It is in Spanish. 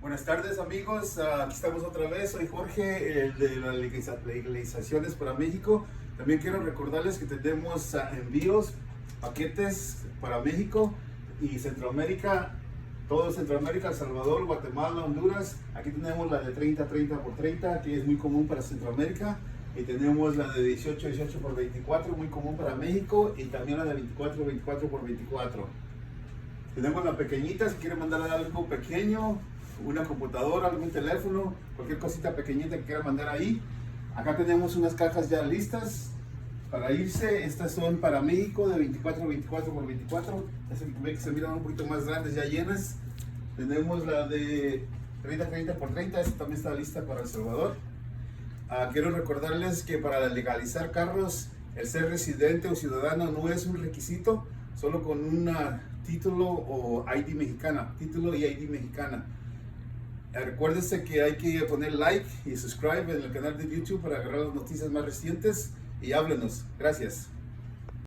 Buenas tardes amigos, aquí estamos otra vez, soy Jorge, el de las legalizaciones para México. También quiero recordarles que tenemos envíos, paquetes para México y Centroamérica, todo Centroamérica, El Salvador, Guatemala, Honduras. Aquí tenemos la de 30-30 por 30, que es muy común para Centroamérica. Y tenemos la de 18-18 por 24, muy común para México. Y también la de 24-24 por 24. Tenemos la pequeñita, si quieren mandar algo pequeño, una computadora, algún teléfono, cualquier cosita pequeñita que quieran mandar ahí. Acá tenemos unas cajas ya listas para irse. Estas son para México de 24-24 por 24. Ven que se miran un poquito más grandes, ya llenas. Tenemos la de 30-30 por 30, esta también está lista para El Salvador. Quiero recordarles que para legalizar carros, el ser residente o ciudadano no es un requisito, solo con un título o ID mexicana, título y ID mexicana. Recuérdense que hay que poner like y subscribe en el canal de YouTube para agarrar las noticias más recientes y háblenos. Gracias.